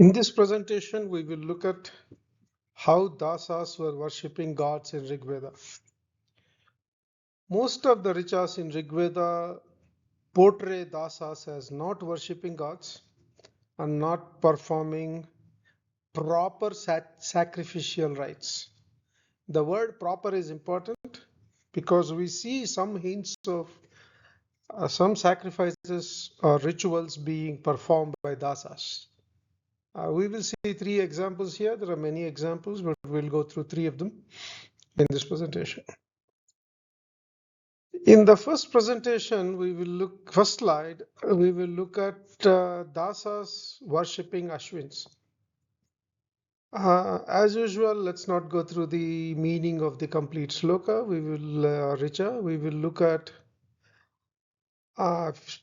In this presentation, we will look at how Dasas were worshipping gods in Rigveda. Most of the Richas in Rigveda portray Dasas as not worshipping gods and not performing proper sacrificial rites. The word proper is important because we see some hints of some sacrifices or rituals being performed by Dasas. We will see three examples here. There are many examples, but we'll go through three of them in this presentation. In the first presentation, first slide, we will look at Dasas worshipping Ashwins. As usual, let's not go through the meaning of the complete sloka. We will look at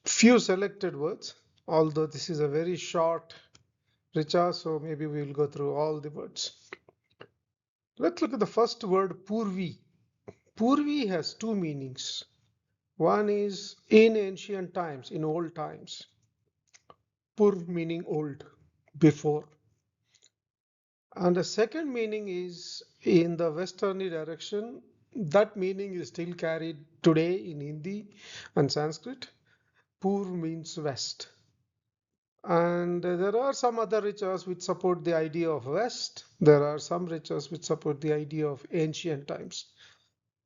few selected words, although this is a very short Richa, so maybe we'll go through all the words. Let's look at the first word, Purvi. Purvi has two meanings. One is in ancient times, in old times. Pur meaning old, before. And the second meaning is in the westerly direction. That meaning is still carried today in Hindi and Sanskrit. Pur means west. And there are some other richas which support the idea of west. There are some richas which support the idea of ancient times.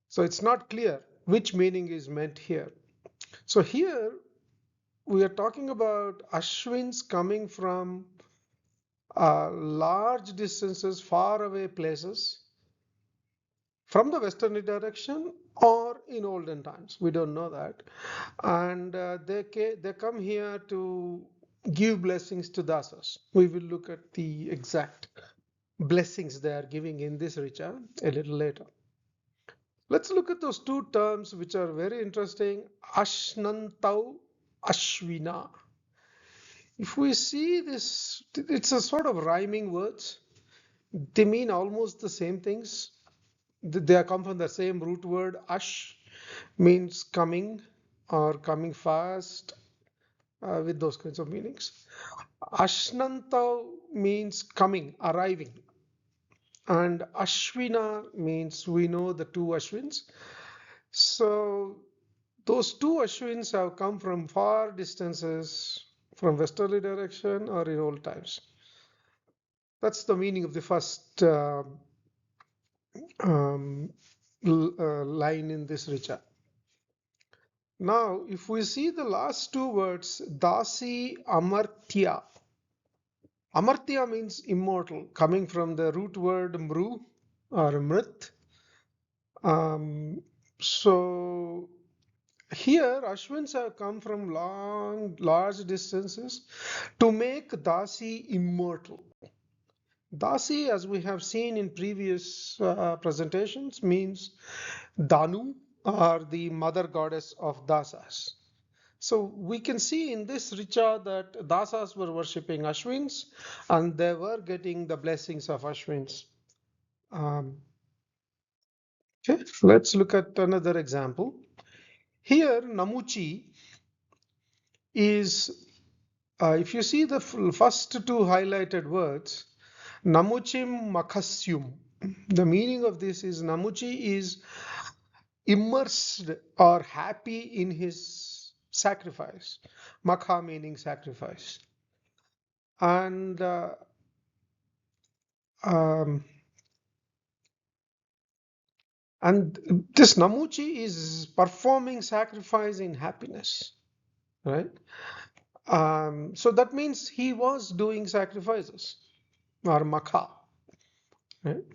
So it's not clear which meaning is meant here. So here we are talking about Ashwins coming from large distances, far away places from the westerly direction or in olden times. We don't know that. And they come here to give blessings to Dasas. We will look at the exact blessings they are giving in this Richa a little later. Let's look at those two terms which are very interesting. Ashnantau, Ashvina. If we see this, it's a sort of rhyming words. They mean almost the same things. They come from the same root word. Ash means coming or coming fast, with those kinds of meanings. Ashnanta means coming, arriving. And Ashvina means we know the two Ashwins. So those two Ashwins have come from far distances, from westerly direction or in old times. That's the meaning of the first line in this Richa. Now, if we see the last two words, Dasi Amartya. Amartya means immortal, coming from the root word mru or mrit. So here, Ashwins have come from large distances to make Dasi immortal. Dasi, as we have seen in previous presentations, means Danu, or the mother goddess of Dasas. So we can see in this Richa that Dasas were worshipping Ashwins and they were getting the blessings of Ashwins. Okay, let's look at another example. Here, Namuchi is, if you see the first two highlighted words, Namuchim Makasyum. The meaning of this is Namuchi is immersed or happy in his sacrifice. Makha meaning sacrifice. And this Namuchi is performing sacrifice in happiness, right? So that means he was doing sacrifices or makha, right?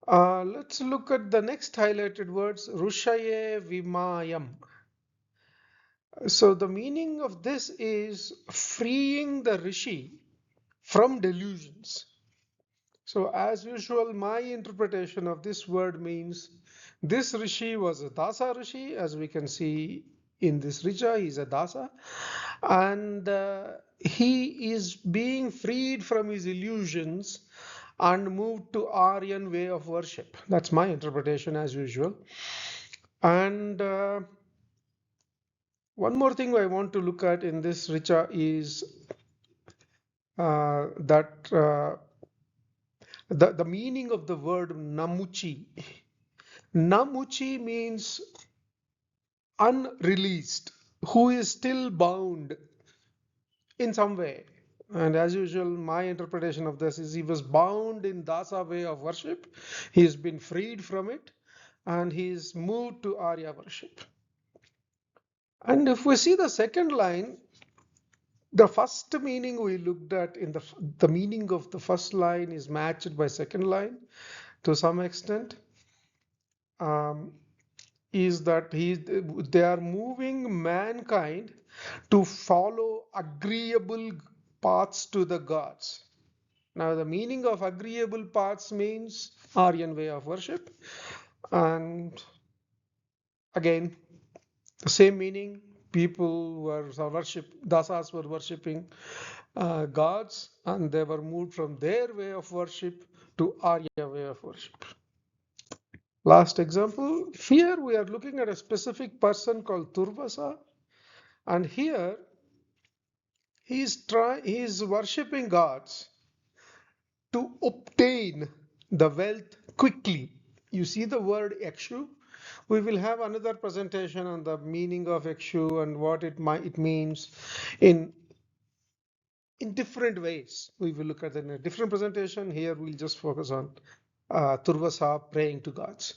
Let's look at the next highlighted words, Rushaye Vimayam. So the meaning of this is freeing the Rishi from delusions. So as usual, my interpretation of this word means this Rishi was a Dasa Rishi, as we can see in this Richa, he's a Dasa. And he is being freed from his illusions and moved to Aryan way of worship. That's my interpretation as usual. And one more thing I want to look at in this Richa is that the meaning of the word namuchi. Namuchi means unreleased, who is still bound in some way. And as usual, my interpretation of this is he was bound in Dasa way of worship. He has been freed from it and he is moved to Arya worship. And if we see the second line, the first meaning we looked at in the meaning of the first line is matched by second line to some extent. Is that they are moving mankind to follow agreeable paths to the gods. Now, the meaning of agreeable paths means Aryan way of worship, and again, the same meaning. People were Dasas were worshipping gods, and they were moved from their way of worship to Arya way of worship. Last example, here we are looking at a specific person called Turvasa, and here he is worshipping gods to obtain the wealth quickly. You see the word Yakshu? We will have another presentation on the meaning of Yakshu and what it means in different ways. We will look at it in a different presentation. Here we'll just focus on Turvasa praying to gods.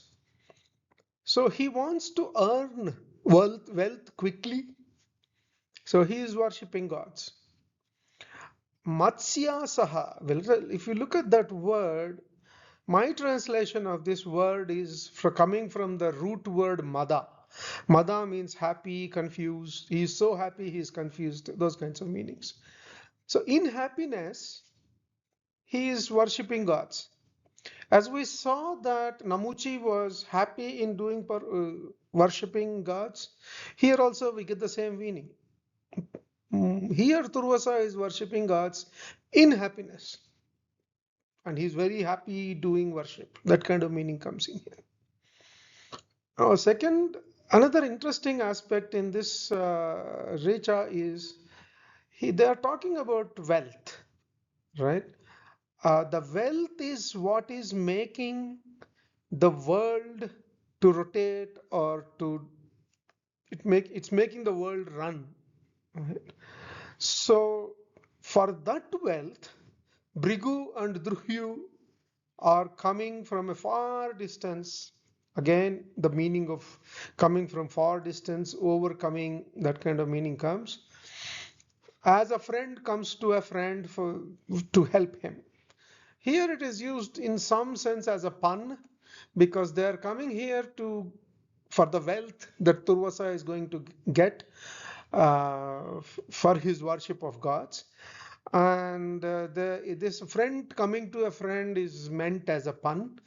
So he wants to earn wealth quickly. So he is worshipping gods. Matsya Saha. Well, if you look at that word, my translation of this word is coming from the root word Mada. Mada means happy, confused. He is so happy, he is confused. Those kinds of meanings. So in happiness, he is worshipping gods. As we saw that Namuchi was happy in doing worshipping gods, here also we get the same meaning. Here Turvasa is worshipping gods in happiness. And he's very happy doing worship. That kind of meaning comes in here. Now, second, another interesting aspect in this Richa is they are talking about wealth, right? The wealth is what is making the world to rotate or it's making the world run. Right? So for that wealth, Brigu and Druhyu are coming from a far distance. Again, the meaning of coming from far distance, overcoming, that kind of meaning comes. As a friend comes to a friend to help him. Here it is used in some sense as a pun because they are coming here for the wealth that Turvasa is going to get for his worship of gods. And this friend coming to a friend is meant as a pun.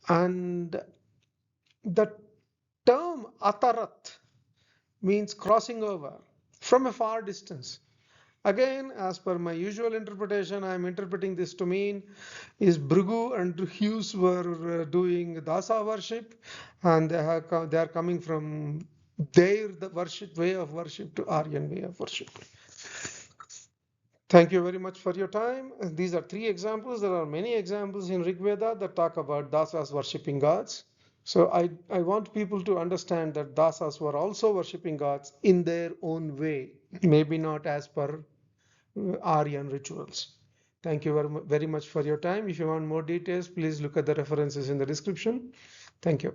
And the term atarat means crossing over from a far distance. Again, as per my usual interpretation, I am interpreting this to mean is Bhrigu and Hughes were doing Dasa worship, and they are coming from their way of worship to Aryan way of worship. Thank you very much for your time. These are 3 examples. There are many examples in Rigveda that talk about Dasas worshipping gods. So I want people to understand that Dasas were also worshipping gods in their own way, maybe not as per Aryan rituals. Thank you very much for your time. If you want more details, please look at the references in the description. Thank you.